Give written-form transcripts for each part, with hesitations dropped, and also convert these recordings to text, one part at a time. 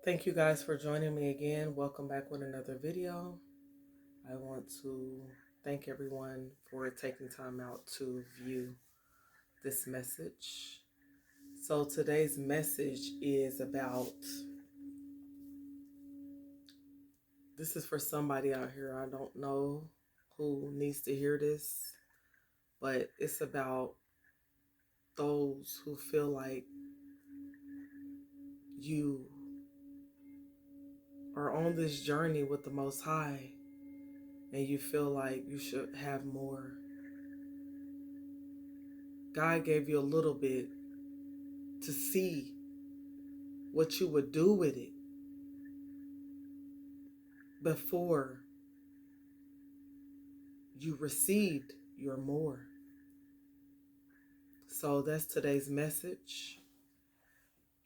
Thank you guys for joining me again. Welcome back with another video. I want to thank everyone for taking time out to view this message. So today's message is about, this is for somebody out here. I don't know who needs to hear this, but it's about those who feel like you are on this journey with the Most High and you feel like you should have more. God gave you a little bit to see what you would do with it before you received your more. So that's today's message.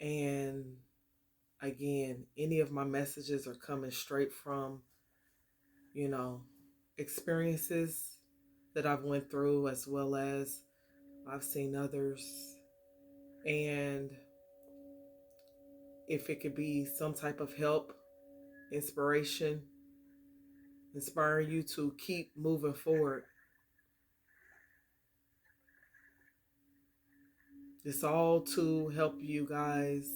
And again, any of my messages are coming straight from, experiences that I've went through, as well as I've seen others. And if it could be some type of help, inspiration, inspiring you to keep moving forward, it's all to help you guys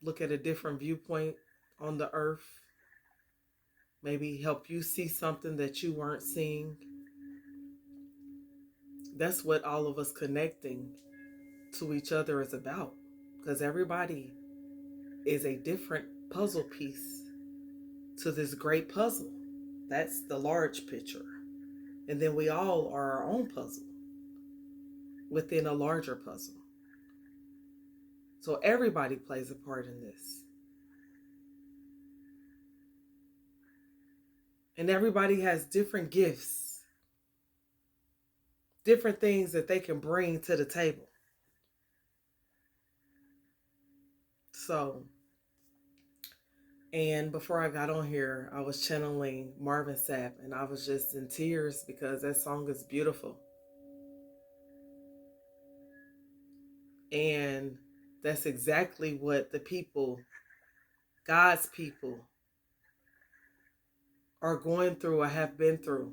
look at a different viewpoint on the earth. Maybe help you see something that you weren't seeing. That's what all of us connecting to each other is about. Because everybody is a different puzzle piece to this great puzzle. That's the large picture. And then we all are our own puzzle within a larger puzzle. So everybody plays a part in this. And everybody has different gifts, different things that they can bring to the table. So, and before I got on here, I was channeling Marvin Sapp, and I was just in tears because that song is beautiful. And that's exactly what the people, God's people, are going through or have been through.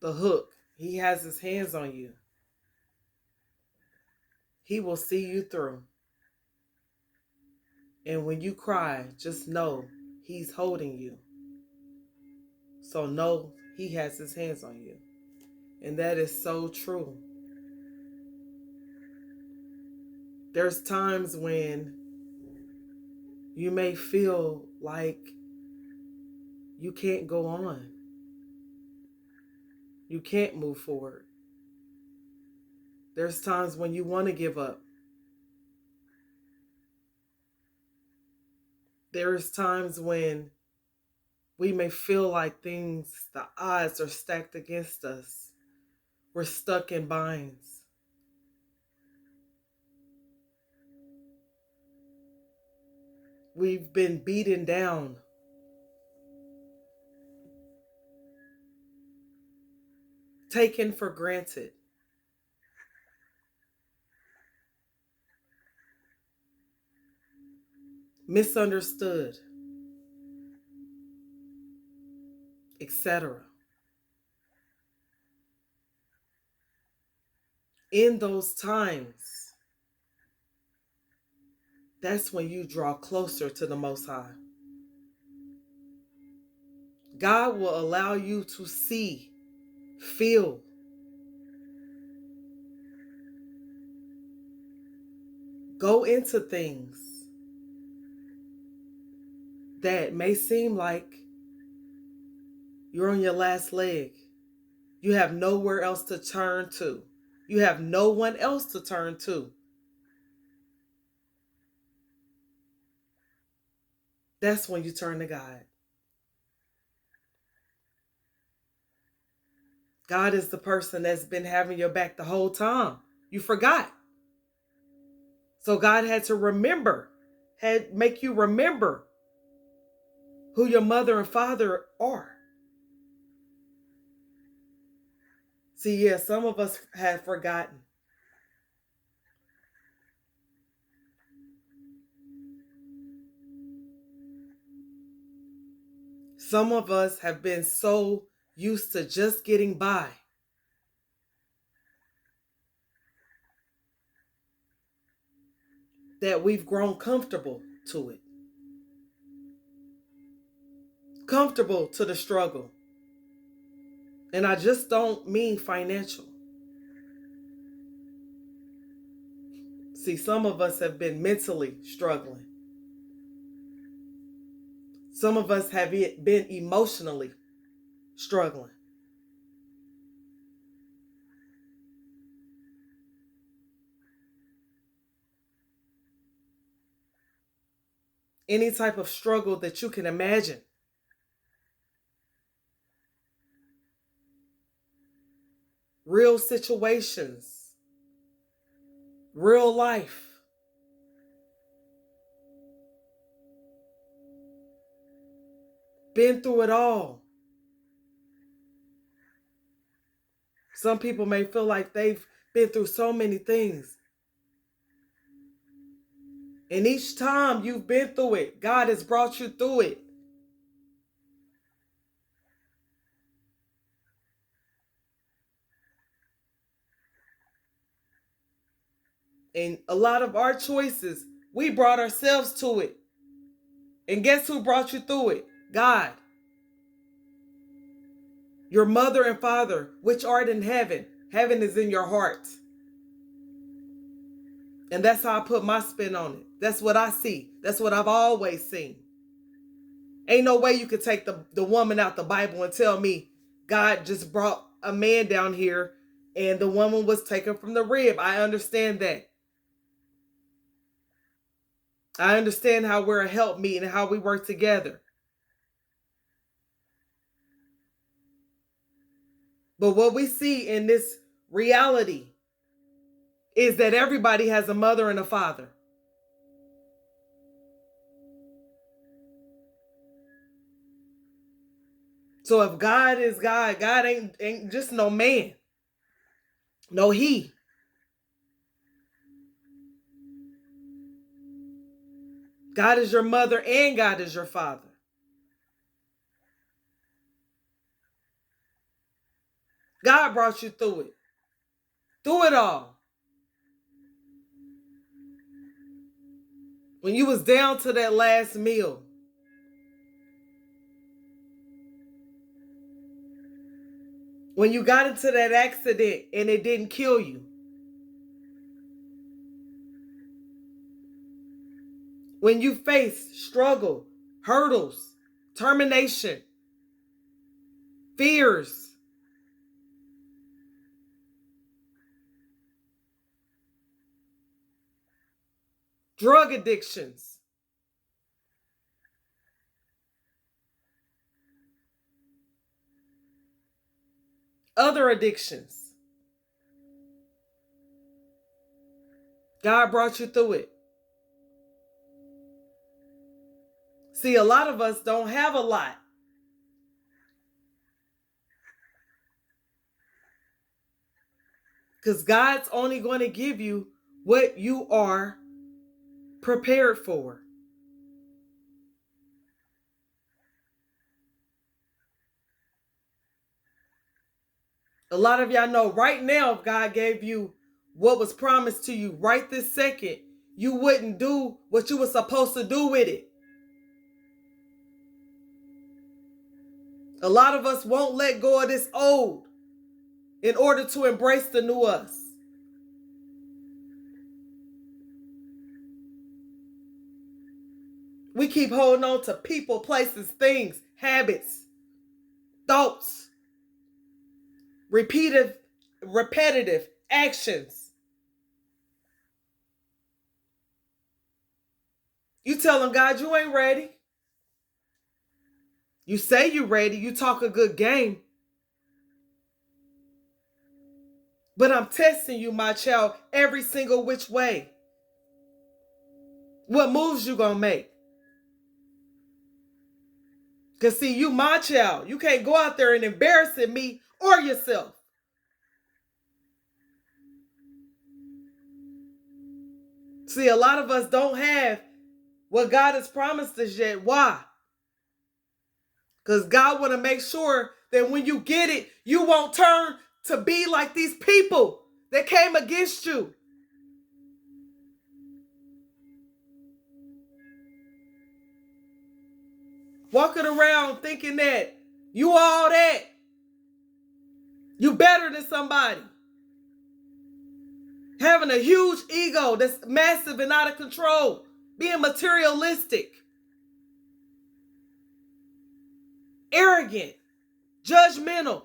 The hook, he has his hands on you. He will see you through. And when you cry, just know he's holding you. So know he has his hands on you. And that is so true. There's times when you may feel like you can't go on. You can't move forward. There's times when you want to give up. There's times when we may feel like things, the odds are stacked against us. We're stuck in binds. We've been beaten down. Taken for granted. Misunderstood, etc. In those times, that's when you draw closer to the Most High. God will allow you to see, feel, go into things that may seem like you're on your last leg. You have nowhere else to turn to. You have no one else to turn to. That's when you turn to God. God is the person that's been having your back the whole time. You forgot. So God had to make you remember who your mother and father are. See, yeah, some of us have forgotten. Some of us have been so used to just getting by that we've grown comfortable to it, comfortable to the struggle. And I just don't mean financial. See, some of us have been mentally struggling. Some of us have been emotionally struggling. Any type of struggle that you can imagine. Real situations, real life. Been through it all. Some people may feel like they've been through so many things. And each time you've been through it, God has brought you through it. And a lot of our choices, we brought ourselves to it. And guess who brought you through it? God. Your mother and father, which art in heaven. Heaven is in your heart. And that's how I put my spin on it. That's what I see. That's what I've always seen. Ain't no way you could take the woman out the Bible and tell me God just brought a man down here and the woman was taken from the rib. I understand that. I understand how we're a helpmeet and how we work together. But what we see in this reality is that everybody has a mother and a father. So if God is God, God ain't just no man. No, he. God is your mother and God is your father. God brought you through it. Through it all. When you was down to that last meal. When you got into that accident and it didn't kill you. When you faced struggle, hurdles, termination, fears, drug addictions, other addictions. God brought you through it. See, a lot of us don't have a lot. Because God's only going to give you what you are prepared for. A lot of y'all know right now, if God gave you what was promised to you right this second, you wouldn't do what you were supposed to do with it. A lot of us won't let go of this old in order to embrace the new us. We keep holding on to people, places, things, habits, thoughts, repetitive actions. You tell them, God, you ain't ready. You say you're ready. You talk a good game. But I'm testing you, my child, every single which way. What moves you gonna make? Because see, you my child. You can't go out there and embarrass me or yourself. See, a lot of us don't have what God has promised us yet. Why? Because God want to make sure that when you get it, you won't turn to be like these people that came against you. Walking around thinking that you all that. You better than somebody. Having a huge ego that's massive and out of control. Being materialistic. Arrogant. Judgmental.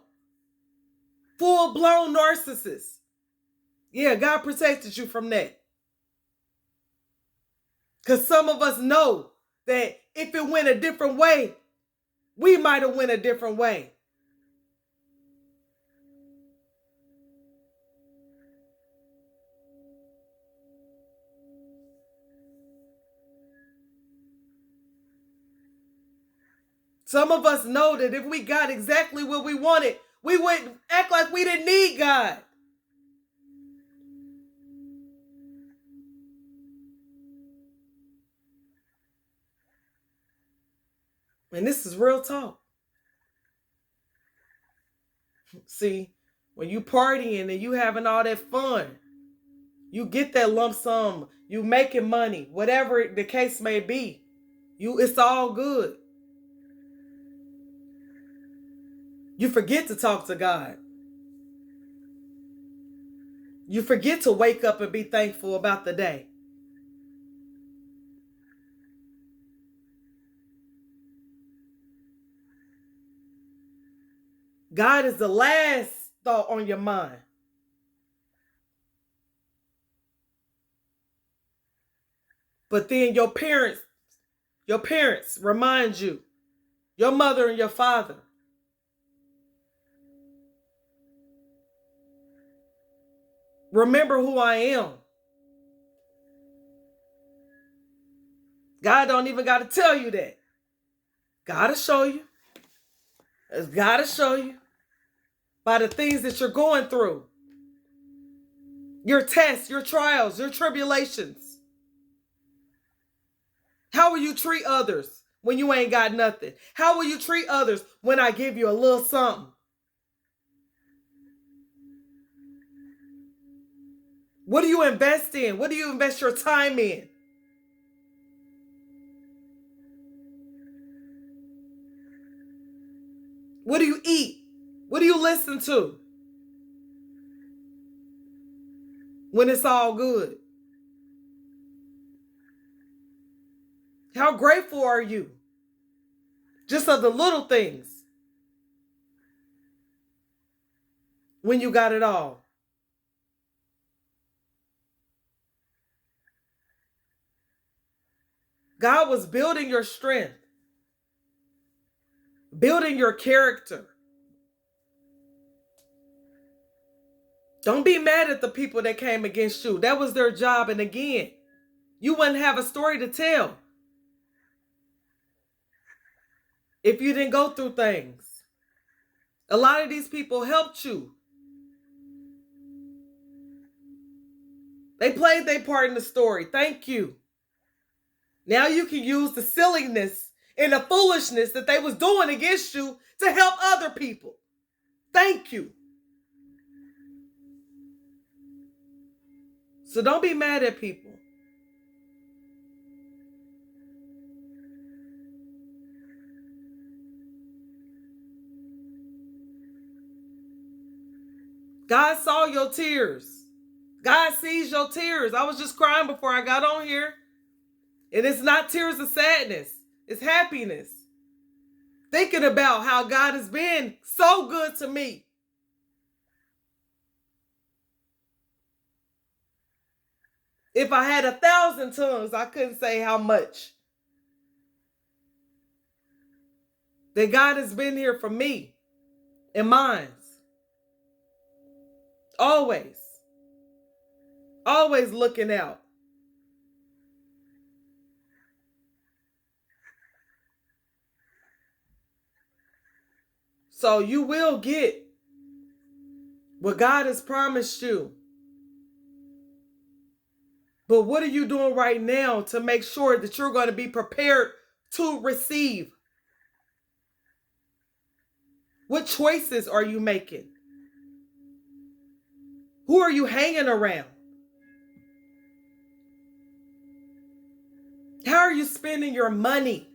Full-blown narcissist. Yeah, God protected you from that. Because some of us know that if it went a different way, we might have went a different way. Some of us know that if we got exactly what we wanted, we wouldn't act like we didn't need God. And this is real talk. See, when you partying and you having all that fun, you get that lump sum, you making money, whatever the case may be, it's all good. You forget to talk to God. You forget to wake up and be thankful about the day. God is the last thought on your mind. But then your parents remind you, your mother and your father. Remember who I am. God don't even got to tell you that. God will show you. God will show you by the things that you're going through. Your tests, your trials, your tribulations. How will you treat others when you ain't got nothing? How will you treat others when I give you a little something? What do you invest in? What do you invest your time in? What do you eat? What do you listen to when it's all good? How grateful are you? Just of the little things when you got it all. God was building your strength, building your character. Don't be mad at the people that came against you. That was their job. And again, you wouldn't have a story to tell if you didn't go through things. A lot of these people helped you. They played their part in the story. Thank you. Now you can use the silliness and the foolishness that they was doing against you to help other people. Thank you. So don't be mad at people. God saw your tears. God sees your tears. I was just crying before I got on here. And it's not tears of sadness. It's happiness. Thinking about how God has been so good to me. If I had 1,000 tongues, I couldn't say how much that God has been here for me and mine. Always. Always looking out. So you will get what God has promised you. But what are you doing right now to make sure that you're going to be prepared to receive? What choices are you making? Who are you hanging around? How are you spending your money?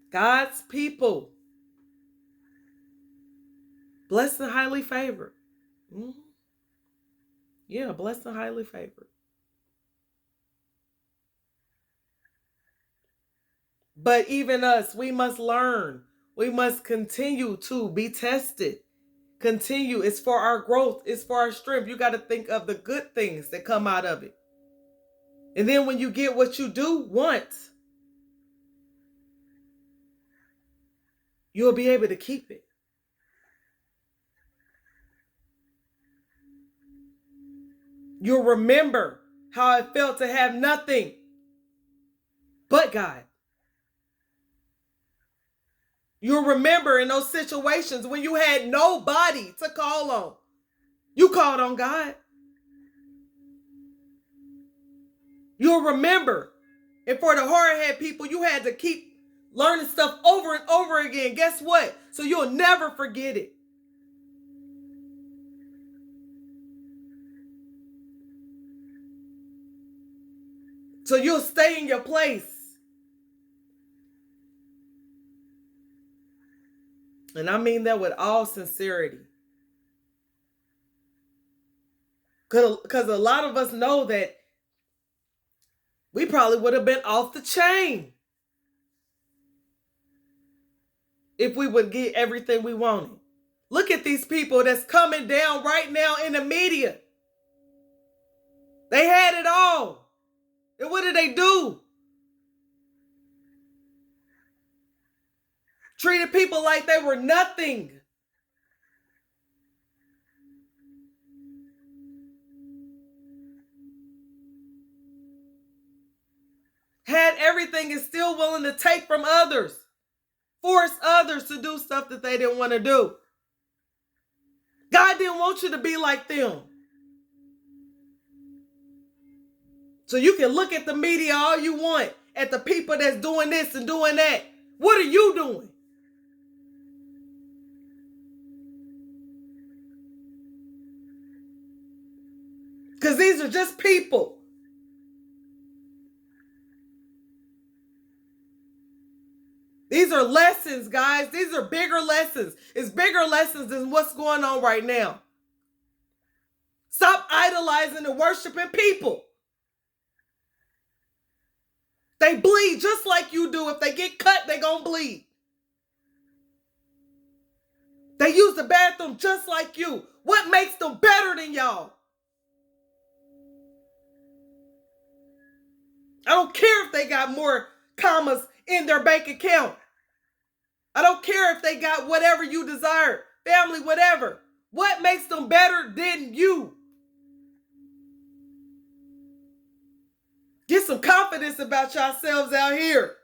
God's people, blessed and highly favored. Mm-hmm. Yeah, blessed and highly favored. But even us, we must learn. We must continue to be tested. Continue. It's for our growth. It's for our strength. You got to think of the good things that come out of it. And then when you get what you do want, you'll be able to keep it. You'll remember how it felt to have nothing but God. You'll remember in those situations when you had nobody to call on. You called on God. You'll remember. And for the hard-headed people, you had to keep learning stuff over and over again. Guess what? So you'll never forget it. So you'll stay in your place. And I mean that with all sincerity. Because a lot of us know that we probably would have been off the chain if we would get everything we wanted. Look at these people that's coming down right now in the media. They had it all. And what did they do? Treated people like they were nothing. Had everything and still willing to take from others. Force others to do stuff that they didn't want to do. God didn't want you to be like them. So you can look at the media all you want, at the people that's doing this and doing that. What are you doing? Because these are just people. These are lessons, guys. These are bigger lessons. It's bigger lessons than what's going on right now. Stop idolizing and worshiping people. They bleed just like you do. If they get cut, they're going to bleed. They use the bathroom just like you. What makes them better than y'all? I don't care if they got more commas in their bank account. I don't care if they got whatever you desire, family, whatever. What makes them better than you? Get some confidence about yourselves out here.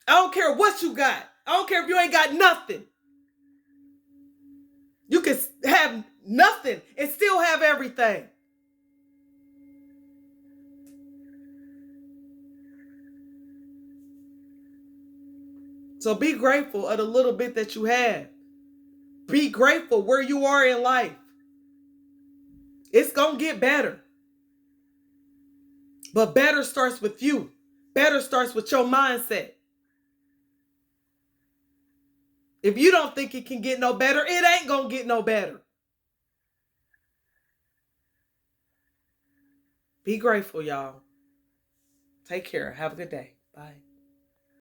I don't care what you got. I don't care if you ain't got nothing. You can have nothing and still have everything. So be grateful of the little bit that you have. Be grateful where you are in life. It's going to get better. But better starts with you. Better starts with your mindset. If you don't think it can get no better, it ain't going to get no better. Be grateful, y'all. Take care. Have a good day. Bye.